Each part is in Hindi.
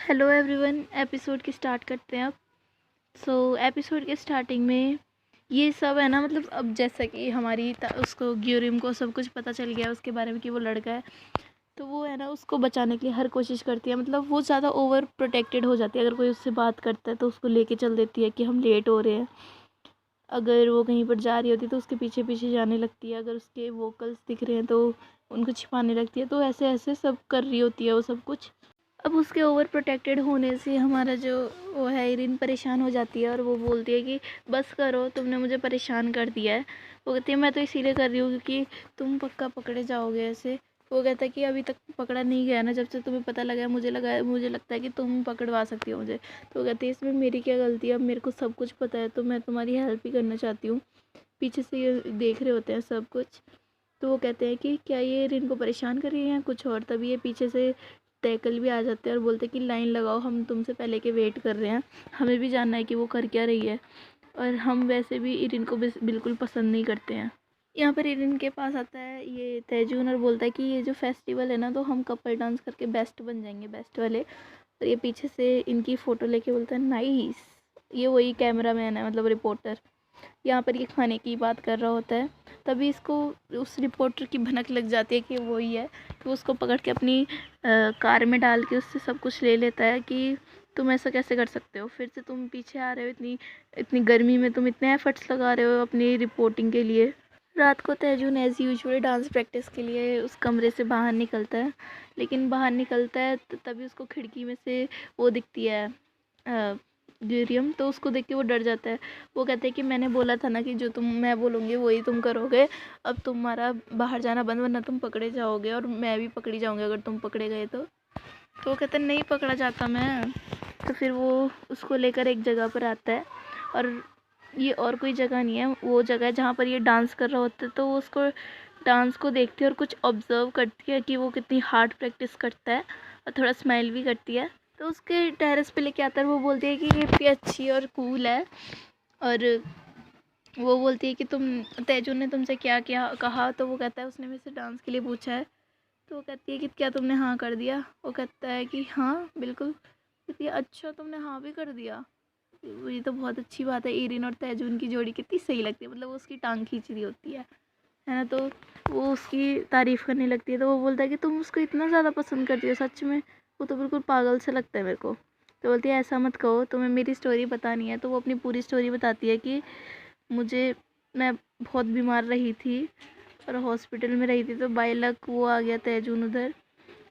हेलो एवरीवन, एपिसोड की स्टार्ट करते हैं अब। एपिसोड के स्टार्टिंग में ये सब है ना, मतलब अब जैसा कि उसको ग्यूरिम को सब कुछ पता चल गया उसके बारे में कि वो लड़का है, तो वो है ना उसको बचाने के लिए हर कोशिश करती है। मतलब वो ज़्यादा ओवर प्रोटेक्टेड हो जाती है। अगर कोई उससे बात करता है तो उसको लेके चल देती है कि हम लेट हो रहे हैं। अगर वो कहीं पर जा रही होती है तो उसके पीछे पीछे जाने लगती है। अगर उसके वोकल्स दिख रहे हैं तो उनको छिपाने लगती है। तो ऐसे ऐसे सब कर रही होती है वो सब कुछ। अब उसके ओवर प्रोटेक्टेड होने से हमारा जो वो है इरिन परेशान हो जाती है और वो बोलती है कि बस करो, तुमने मुझे परेशान कर दिया है। वो कहती है मैं तो इसीलिए कर रही हूँ क्योंकि तुम पक्का पकड़े जाओगे ऐसे। वो कहता है कि अभी तक पकड़ा नहीं गया ना, जब से तुम्हें पता लगा है मुझे लगता है कि तुम पकड़वा सकती हो मुझे। तो वो कहती है इसमें मेरी क्या गलती है, अब मेरे को सब कुछ पता है तो मैं तुम्हारी हेल्प ही करना चाहती हूँ। पीछे से ये देख रहे होते हैं सब कुछ। तो वो कहते हैं कि क्या ये रिन को परेशान कर रही है कुछ और। तभी ये पीछे से टैकल भी आ जाते हैं और बोलते हैं कि लाइन लगाओ, हम तुमसे पहले के वेट कर रहे हैं, हमें भी जानना है कि वो कर क्या रही है। और हम वैसे भी इरिन को बिल्कुल पसंद नहीं करते हैं। यहाँ पर इरिन के पास आता है ये तैजून और बोलता है कि ये जो फेस्टिवल है ना, तो हम कपल डांस करके बेस्ट बन जाएंगे, बेस्ट वाले। और ये पीछे से इनकी फ़ोटो लेके बोलता है नाइस। ये वही कैमरा मैन है, मतलब रिपोर्टर। यहाँ पर ये खाने की बात कर रहा होता है। तभी इसको उस रिपोर्टर की भनक लग जाती है कि वो ही है। तो उसको पकड़ के अपनी कार में डाल के उससे सब कुछ ले लेता है कि तुम ऐसा कैसे कर सकते हो, फिर से तुम पीछे आ रहे हो, इतनी इतनी गर्मी में तुम इतने एफर्ट्स लगा रहे हो अपनी रिपोर्टिंग के लिए। रात को तैजून एज़ यूजुअल डांस प्रैक्टिस के लिए उस कमरे से बाहर निकलता है। लेकिन बाहर निकलता है तो तभी उसको खिड़की में से वो दिखती है ग्यूरियम। तो उसको देख के वो डर जाता है। वो कहते हैं कि मैंने बोला था ना कि जो मैं बोलूँगी वही तुम करोगे। अब तुम्हारा बाहर जाना बंद, वरना तुम पकड़े जाओगे और मैं भी पकड़ी जाऊँगी अगर तुम पकड़े गए तो। वो कहते हैं नहीं पकड़ा जाता मैं। तो फिर वो उसको लेकर एक जगह पर आता है और ये और कोई जगह नहीं है, वो जगह है जहाँ पर ये डांस कर रहा होता है। तो वो उसको डांस को देखती है और कुछ ऑब्ज़र्व करती है कि वो कितनी हार्ड प्रैक्टिस करता है, और थोड़ा स्माइल भी करती है। तो उसके टेरेस पे लेके आता है और वो बोलती है कि ये इतनी अच्छी और कूल है। और वो बोलती है कि तेजू ने तुमसे क्या क्या कहा। तो वो कहता है उसने मेरे से डांस के लिए पूछा है। तो वो कहती है कि क्या तुमने हाँ कर दिया। वो कहता है कि हाँ बिल्कुल। कहती है अच्छा तुमने हाँ भी कर दिया, ये तो बहुत अच्छी बात है। इरिन और तैजून की जोड़ी कितनी सही लगती है, मतलब वो उसकी टांग खींच रही होती है ना। तो वो उसकी तारीफ़ करने लगती है। तो वो बोलता है कि तुम उसको इतना ज़्यादा पसंद करती हो सच में, वो तो बिल्कुल पागल से लगता है मेरे को। तो बोलती है ऐसा मत कहो, तुम्हें मेरी स्टोरी बतानी है। तो वो अपनी पूरी स्टोरी बताती है कि मैं बहुत बीमार रही थी और हॉस्पिटल में रही थी, तो बाय लक वो आ गया तैजून उधर।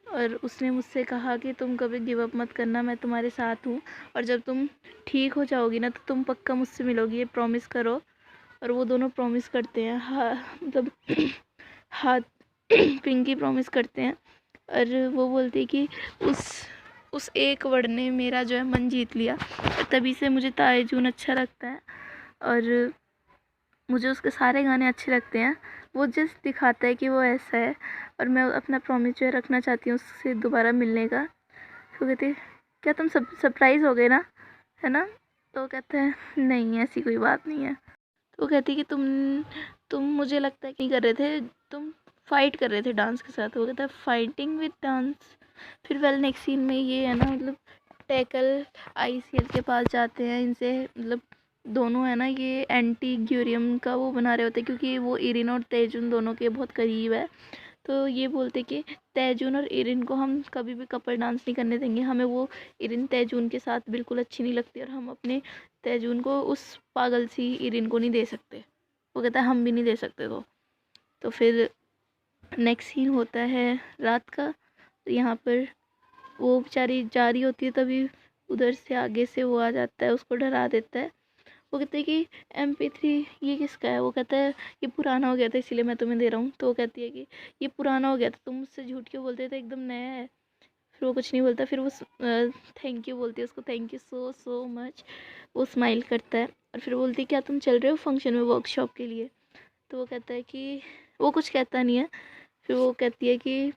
और उसने मुझसे कहा कि तुम कभी गिव अप मत करना, मैं तुम्हारे साथ हूँ। और जब तुम ठीक हो जाओगी ना तो तुम पक्का मुझसे मिलोगी, ये प्रॉमिस करो। और वो दोनों प्रॉमिस करते हैं, हाँ मतलब हाथ पिंकी प्रॉमिस करते हैं। और वो बोलती है कि उस उस एक वर्ड ने मेरा जो है मन जीत लिया। और तभी से मुझे ताइजून अच्छा लगता है और मुझे उसके सारे गाने अच्छे लगते हैं। वो जस्ट दिखाता है कि वो ऐसा है। और मैं अपना प्रॉमिस जो है रखना चाहती हूँ उससे दोबारा मिलने का। तो कहते क्या तुम सरप्राइज़ हो गए ना, है ना। तो वो कहता है नहीं ऐसी कोई बात नहीं है। तो वो कहती है कि तुम मुझे लगता है कि कर रहे थे, तुम फाइट कर रहे थे डांस के साथ। वो कहता है फाइटिंग विद डांस। फिर वेल नेक्स्ट सीन में ये है ना, मतलब टैकल आईसीएल के पास जाते हैं इनसे, मतलब दोनों है ना ये एंटी ग्यूरियम का वो बना रहे होते हैं क्योंकि वो इरिन और तैजून दोनों के बहुत करीब है। तो ये बोलते कि तैजून और इरिन को हम कभी भी कपल डांस नहीं करने देंगे, हमें वो इरिन तैजून के साथ बिल्कुल अच्छी नहीं लगती और हम अपने तैजून को उस पागल सी इरिन को नहीं दे सकते। वो कहता है हम भी नहीं दे सकते। तो फिर नेक्स्ट सीन होता है रात का। तो यहाँ पर वो बेचारी जा रही होती है, तभी उधर से आगे से वो आ जाता है, उसको डरा देता है। वो कहते हैं कि MP3 ये किसका है। वो कहता है ये पुराना हो गया था इसीलिए मैं तुम्हें दे रहा हूँ। तो वो कहती है कि ये पुराना हो गया था, तुम मुझसे झूठ क्यों बोलते थे, एकदम नया है। फिर वो कुछ नहीं बोलता। फिर वो थैंक यू बोलती है उसको, thank you so so much. वो स्माइल करता है और फिर बोलती है क्या तुम चल रहे हो फंक्शन में, वर्कशॉप के लिए। तो वो कहता है कि वो कुछ कहता नहीं है। फिर वो कहती है कि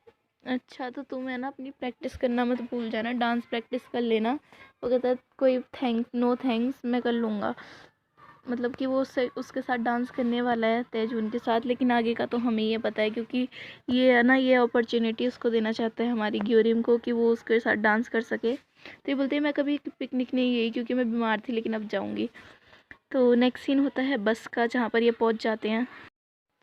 अच्छा तो तुम है ना अपनी प्रैक्टिस करना मत भूल जाना, डांस प्रैक्टिस कर लेना। वो कहता है कोई नो थैंक्स, मैं कर लूँगा। मतलब कि वो उसके साथ डांस करने वाला है तेजून के साथ, लेकिन आगे का तो हमें ये पता है क्योंकि ये है ना, ये अपॉर्चुनिटी उसको देना चाहता है हमारी ग्यूरिम को कि वो उसके साथ डांस कर सके। तो ये बोलते हैं मैं कभी पिकनिक नहीं गई क्योंकि मैं बीमार थी, लेकिन अब जाऊँगी। तो नेक्स्ट सीन होता है बस का, जहाँ पर ये पहुँच जाते हैं।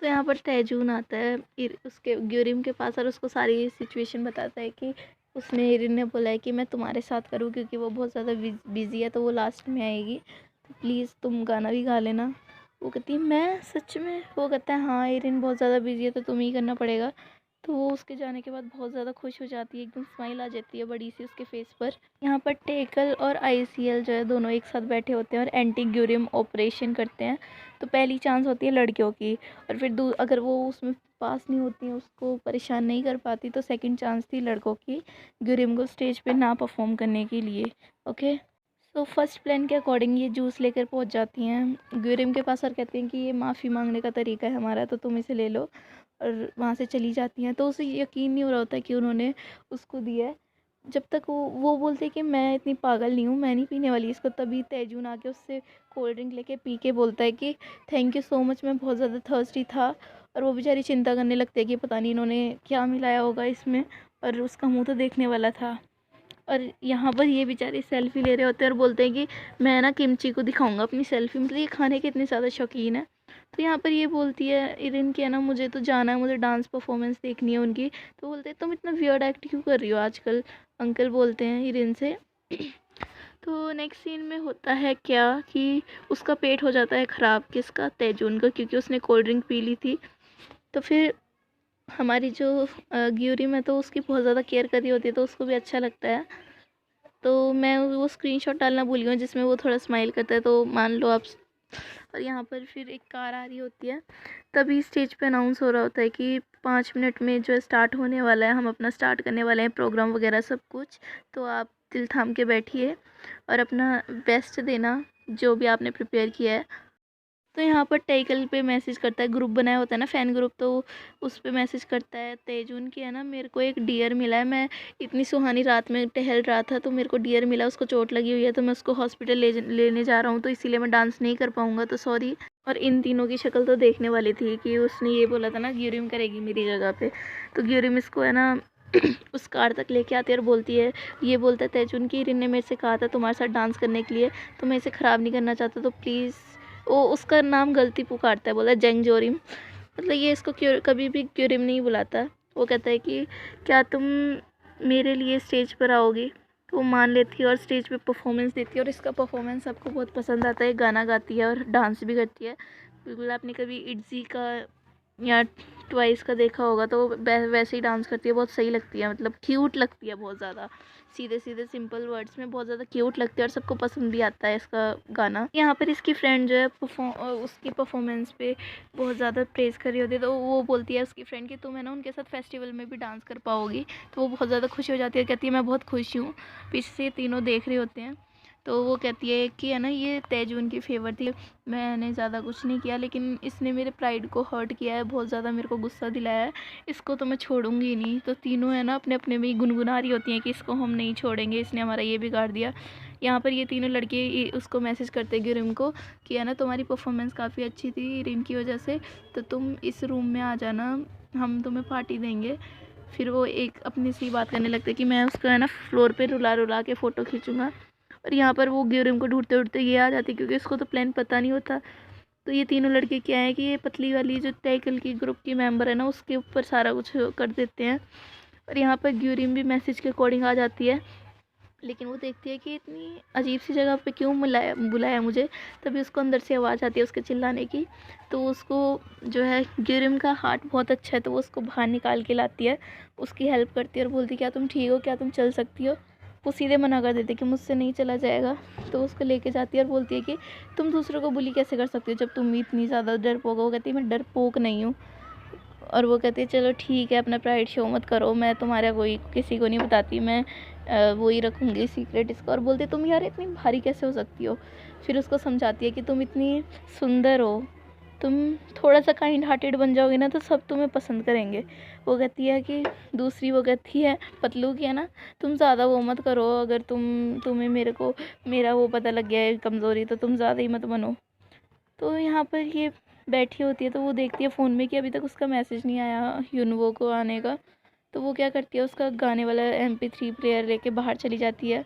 तो यहाँ पर तेजून आता है उसके ग्यूरिम के पास और उसको सारी सिचुएशन बताता है कि उसने इरिन ने बोला है कि मैं तुम्हारे साथ करूँ क्योंकि वो बहुत ज़्यादा बिज़ी है, तो वो लास्ट में आएगी, तो प्लीज़ तुम गाना भी गा लेना। वो कहती है मैं सच में? वो कहता है हाँ इरिन बहुत ज़्यादा बिज़ी है तो तुम्हें ही करना पड़ेगा। तो वो उसके जाने के बाद बहुत ज़्यादा खुश हो जाती है, एकदम स्माइल आ जाती है बड़ी सी उसके फेस पर। यहाँ पर टेकल और आईसीएल जो है दोनों एक साथ बैठे होते हैं और एंटी ग्यूरिम ऑपरेशन करते हैं। तो पहली चांस होती है लड़कियों की, और फिर अगर वो उसमें पास नहीं होती हैं, उसको परेशान नहीं कर पाती, तो सेकंड चांस थी लड़कों की ग्यूरिम को स्टेज पे ना परफॉर्म करने के लिए। ओके, तो फर्स्ट प्लान के अकॉर्डिंग ये जूस लेकर पहुंच जाती हैं ग्यूरिम के पास और कहती हैं कि ये माफ़ी मांगने का तरीका है हमारा, तो तुम इसे ले लो, और वहाँ से चली जाती हैं। तो उसे यकीन नहीं हो रहा होता कि उन्होंने उसको दिया है, जब तक वो बोलते कि मैं इतनी पागल नहीं हूँ, मैं नहीं पीने वाली इसको। तभी तेजून आके उससे कोल्ड ड्रिंक लेके पी के बोलता है कि थैंक यू सो मच, मैं बहुत ज़्यादा थर्स्टी था। और वो बेचारी चिंता करने लगती है कि पता नहीं इन्होंने क्या मिलाया होगा इसमें, और उसका मुंह तो देखने वाला था। और यहाँ पर ये बेचारे सेल्फ़ी ले रहे होते हैं और बोलते हैं कि मैं ना किमची को दिखाऊंगा अपनी सेल्फ़ी, मतलब ये खाने के इतने ज़्यादा शौकीन है। तो यहाँ पर ये बोलती है इरिन कि है ना, मुझे तो जाना है, मुझे डांस परफॉर्मेंस देखनी है उनकी। तो बोलते हैं तुम इतना वियर्ड एक्ट क्यों कर रही हो आजकल, अंकल बोलते हैं इरिन से। तो नेक्स्ट सीन में होता है क्या कि उसका पेट हो जाता है ख़राब, किसका? तेजून का, क्योंकि उसने कोल्ड ड्रिंक पी ली थी। तो फिर हमारी जो ग्यूरिम है तो उसकी बहुत ज़्यादा केयर कर रही होती है, तो उसको भी अच्छा लगता है। तो मैं वो स्क्रीनशॉट डालना भूल गई हूँ जिसमें वो थोड़ा स्माइल करता है, तो मान लो आप। और यहाँ पर फिर एक कार आ रही होती है, तभी स्टेज पे अनाउंस हो रहा होता है कि 5 मिनट में जो है स्टार्ट होने वाला है, हम अपना स्टार्ट करने वाले हैं प्रोग्राम वगैरह सब कुछ। तो आप दिल थाम के बैठिए और अपना बेस्ट देना जो भी आपने प्रिपेयर किया है। तो यहाँ पर टाइटल पे मैसेज करता है, ग्रुप बनाया होता है ना फैन ग्रुप, तो उस पे मैसेज करता है तेजून की है ना, मेरे को एक डियर मिला है, मैं इतनी सुहानी रात में टहल रहा था तो मेरे को डियर मिला, उसको चोट लगी हुई है तो मैं उसको हॉस्पिटल लेने जा रहा हूँ, तो इसीलिए मैं डांस नहीं कर पाऊँगा, तो सॉरी। और इन तीनों की शक्ल तो देखने वाली थी कि उसने ये बोला था ना ग्यूरिम करेगी मेरी जगह पे। तो ग्यूरिम इसको है ना उस कार तक लेके आती है और बोलती है, ये बोलता है तेजून की इरिन ने मेरे से कहा था तुम्हारे साथ डांस करने के लिए, तो मैं इसे ख़राब नहीं करना चाहता, तो प्लीज़। वो उसका नाम गलती पुकारता है, बोला जंगजोरिम, मतलब ये इसको कभी भी क्यूरिम नहीं बुलाता। वो कहता है कि क्या तुम मेरे लिए स्टेज पर आओगी? तो वो मान लेती है और स्टेज पे परफॉर्मेंस देती है, और इसका परफॉर्मेंस सबको बहुत पसंद आता है। गाना गाती है और डांस भी करती है, बिल्कुल आपने कभी इट्जी का या ट्वाइस का देखा होगा, तो वो वैसे ही डांस करती है, बहुत सही लगती है, मतलब क्यूट लगती है बहुत ज़्यादा, सीधे सीधे सिंपल वर्ड्स में बहुत ज़्यादा क्यूट लगती है और सबको पसंद भी आता है इसका गाना। यहाँ पर इसकी फ्रेंड जो है उसकी परफॉर्मेंस पे बहुत ज़्यादा प्रेज़ कर रही होती है, तो वो बोलती है उसकी फ्रेंड कि तुम है ना उनके साथ फेस्टिवल में भी डांस कर पाओगी। तो वो बहुत ज़्यादा खुश हो जाती है, कहती है मैं बहुत खुश हूँ। पीछे से तीनों देख रहे होते हैं, तो वो कहती है कि है ना, ये तेजून की फेवर थी, मैंने ज़्यादा कुछ नहीं किया, लेकिन इसने मेरे प्राइड को हर्ट किया है, बहुत ज़्यादा मेरे को गुस्सा दिलाया है, इसको तो मैं छोड़ूंगी ही नहीं। तो तीनों है ना अपने अपने में ही गुनगुना रही होती हैं कि इसको हम नहीं छोड़ेंगे, इसने हमारा ये बिगाड़ दिया। यहाँ पर ये तीनों लड़के उसको मैसेज करते गिरिम को कि है ना, तुम्हारी परफॉर्मेंस काफ़ी अच्छी थी रिम की वजह से, तो तुम इस रूम में आ जाना, हम तुम्हें पार्टी देंगे। फिर वो एक अपनी सी बात करने लगते कि मैं उसको है ना फ्लोर पे रुला रुला के फ़ोटो खींचूंगा। और यहाँ पर वो ग्यूरिम को ढूंढते ढूंढते ये आ जाती, क्योंकि इसको तो प्लान पता नहीं होता। तो ये तीनों लड़के क्या है कि ये पतली वाली जो टाइकल की ग्रुप की मेंबर है ना, उसके ऊपर सारा कुछ कर देते हैं। और यहाँ पर ग्यूरिम भी मैसेज के अकॉर्डिंग आ जाती है, लेकिन वो देखती है कि इतनी अजीब सी जगह पे क्यों बुलाया मुझे। तभी उसको अंदर से आवाज़ आती है उसके चिल्लाने की। तो उसको जो है, ग्यूरिम का हार्ट बहुत अच्छा है, तो वो उसको बाहर निकाल के लाती है, उसकी हेल्प करती है और बोलती है क्या तुम ठीक हो, क्या तुम चल सकती हो? वो सीधे मना कर देती है कि मुझसे नहीं चला जाएगा। तो उसको लेके जाती है और बोलती है कि तुम दूसरों को बुली कैसे कर सकती हो जब तुम इतनी ज़्यादा डरपोक हो? वो कहती है मैं डरपोक नहीं हूँ। और वो कहती है चलो ठीक है, अपना प्राइड शो मत करो, मैं तुम्हारा कोई किसी को नहीं बताती, मैं वो ही रखूँगी सीक्रेट इसका। और बोलती तुम यार इतनी भारी कैसे हो सकती हो? फिर उसको समझाती है कि तुम इतनी सुंदर हो, तुम थोड़ा सा काइंड हार्टेड बन जाओगे ना तो सब तुम्हें पसंद करेंगे। वो कहती है कि दूसरी, वो कहती है पतलू की है ना, तुम ज़्यादा वो मत करो, अगर तुम्हें मेरा वो पता लग गया है कमज़ोरी, तो तुम ज़्यादा ही मत बनो। तो यहाँ पर ये बैठी होती है तो वो देखती है फ़ोन में कि अभी तक उसका मैसेज नहीं आया यूनवो को आने का। तो वो क्या करती है, उसका गाने वाला MP3 प्लेयर लेके बाहर चली जाती है